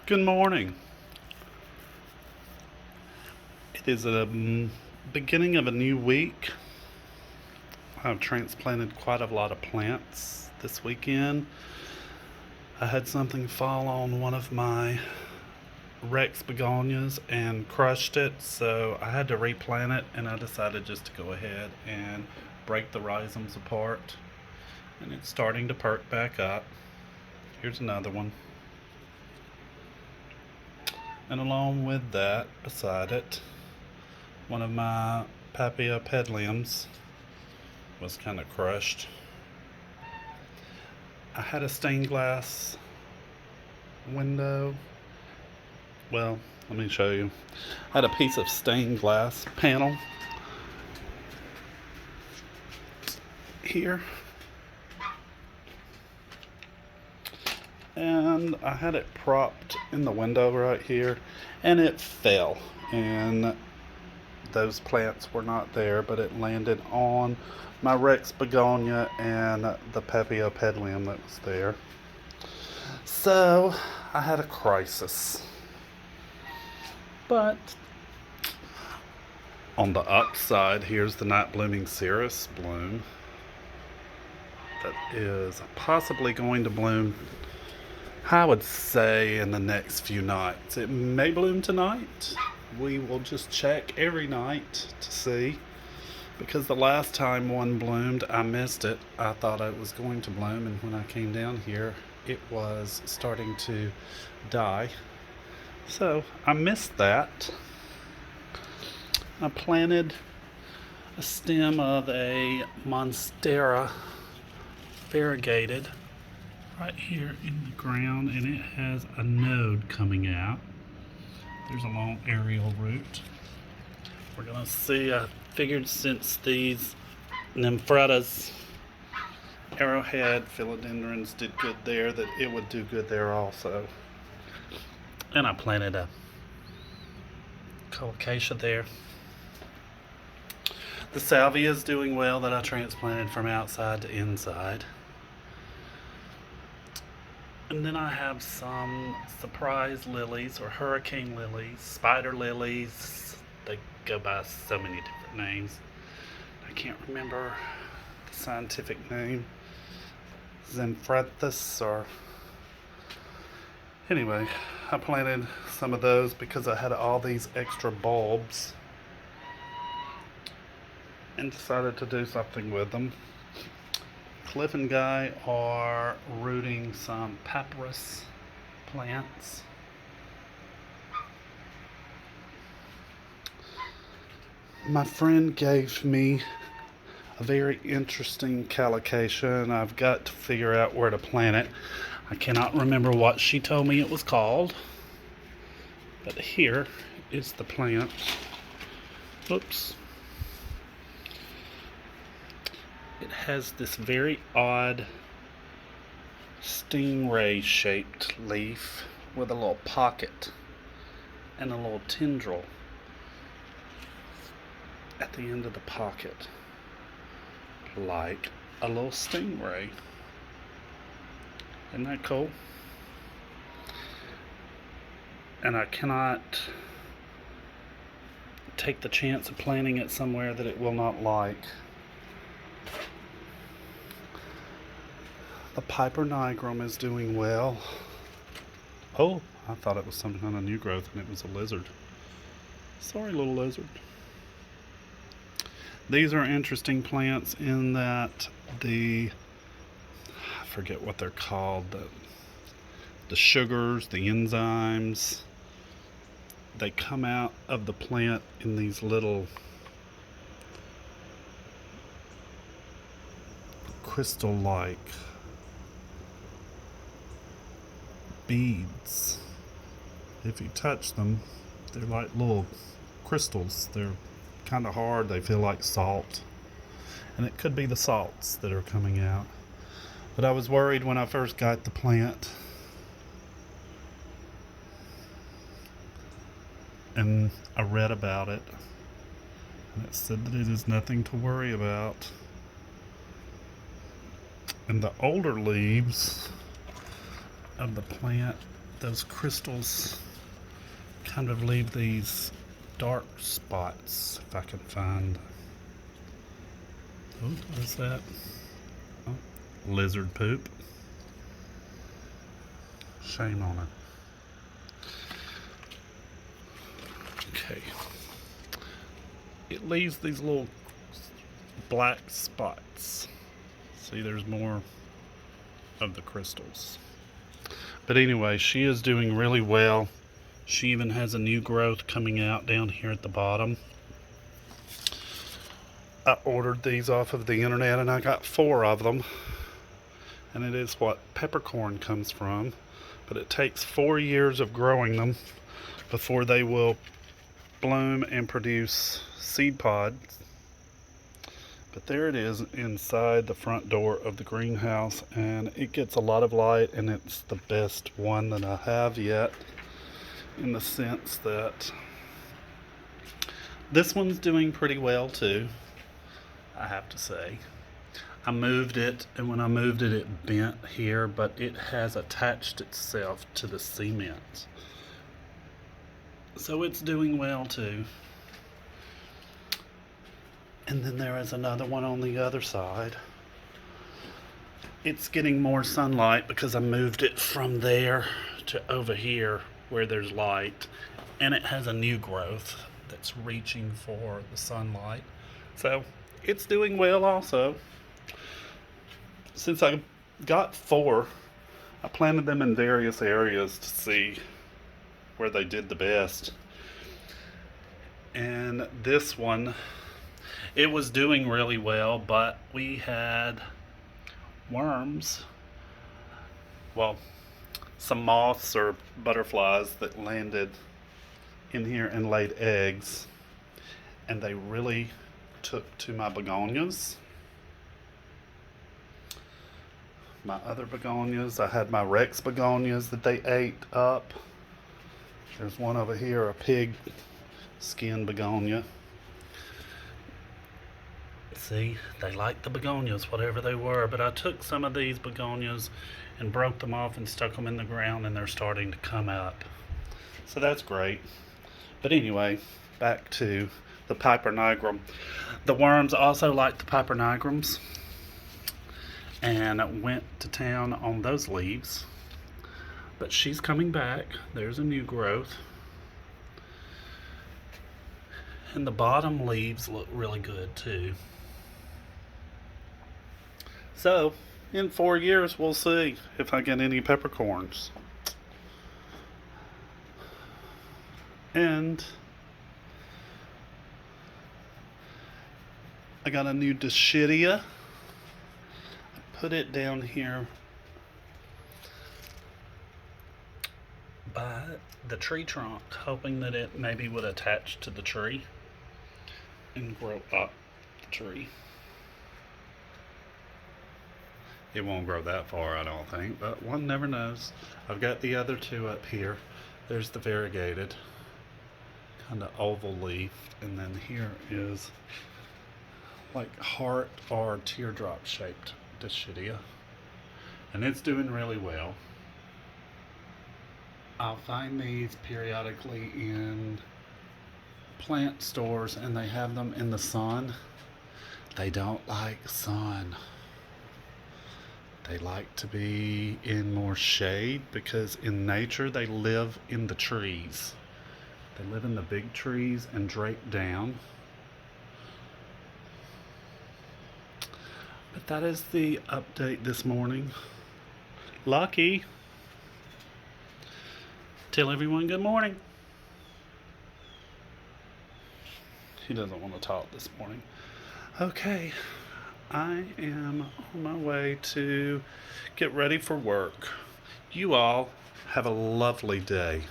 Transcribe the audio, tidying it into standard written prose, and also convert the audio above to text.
Good morning. It is a beginning of a new week. I've transplanted quite a lot of plants this weekend. I had something fall on one of my Rex begonias and crushed it, so I had to replant it, and I decided just to go ahead and break the rhizomes apart. And it's starting to perk back up. Here's another one. And along with that, beside it, one of my Papilliopedilums was kind of crushed. I had a stained glass window. Well, let me show you. I had a piece of stained glass panel here. And I had it propped in the window right here, and it fell. And those plants were not there, but it landed on my Rex begonia and the Papilliopedilum that was there. So I had a crisis. But on the upside, here's the night blooming cereus bloom that is possibly going to bloom, I would say, in the next few nights. It may bloom tonight. We will just check every night to see, because the last time one bloomed, I missed it. I thought it was going to bloom, and when I came down here, it was starting to die. So I missed that. I planted a stem of a Monstera variegated right here in the ground, and it has a node coming out. There's a long aerial root. We're gonna see. I figured since these Nymphredias, arrowhead philodendrons did good there, that it would do good there also. And I planted a colocasia there. The salvia is doing well, that I transplanted from outside to inside. And then I have some surprise lilies, or hurricane lilies, spider lilies. They go by so many different names. I can't remember the scientific name. Zenfrethus, or anyway, I planted some of those because I had all these extra bulbs and decided to do something with them. Cliff and Guy are rooting some papyrus plants. My friend gave me a very interesting colocasia, and I've got to figure out where to plant it. I cannot remember what she told me it was called, but here is the plant. Oops. It has this very odd stingray shaped leaf with a little pocket and a little tendril at the end of the pocket, like a little stingray. Isn't that cool? And I cannot take the chance of planting it somewhere that it will not like. The Piper nigrum is doing well. Oh, I thought it was some kind of new growth, and it was a lizard. Sorry, little lizard. These are interesting plants in that I forget what they're called, the sugars, the enzymes, they come out of the plant in these little crystal-like beads. If you touch them, they're like little crystals. They're kind of hard. They feel like salt, and it could be the salts that are coming out. But I was worried when I first got the plant, and I read about it, and it said that it is nothing to worry about. And the older leaves of the plant those crystals kind of leave these dark spots, if I can find. Oh, what is that? Oh, lizard poop. Shame on it. Okay. It leaves these little black spots. See, there's more of the crystals. But anyway, she is doing really well. She even has a new growth coming out down here at the bottom. I ordered these off of the internet and I got 4 of them. And it is what peppercorn comes from. But it takes 4 years of growing them before they will bloom and produce seed pods. But there it is inside the front door of the greenhouse, and it gets a lot of light, and it's the best one that I have yet, in the sense that this one's doing pretty well too, I have to say. I moved it, and when I moved it, it bent here, but it has attached itself to the cement. So it's doing well too. And then there is another one on the other side. It's getting more sunlight because I moved it from there to over here where there's light. And it has a new growth that's reaching for the sunlight. So it's doing well also. Since I got 4, I planted them in various areas to see where they did the best. And this one, it was doing really well, but we had worms, well, some moths or butterflies that landed in here and laid eggs, and they really took to my begonias. My other begonias, I had my Rex begonias that they ate up. There's one over here, a pig skin begonia. See, they liked the begonias, whatever they were, but I took some of these begonias and broke them off and stuck them in the ground, and they're starting to come up. So that's great. But anyway, back to the Piper nigrum. The worms also like the Piper nigrums and went to town on those leaves. But she's coming back. There's a new growth. And the bottom leaves look really good too. So, in 4 years, we'll see if I get any peppercorns. And I got a new Dischidia. I put it down here by the tree trunk, hoping that it maybe would attach to the tree and grow up the tree. It won't grow that far, I don't think, but one never knows. I've got the other 2 up here. There's the variegated, kind of oval leaf, and then here is like heart or teardrop shaped Dischidia, and it's doing really well. I'll find these periodically in plant stores, and they have them in the sun. They don't like sun. They like to be in more shade, because in nature they live in the trees. They live in the big trees and drape down. But that is the update this morning. Lucky. Tell everyone good morning. He doesn't want to talk this morning. Okay. I am on my way to get ready for work. You all have a lovely day.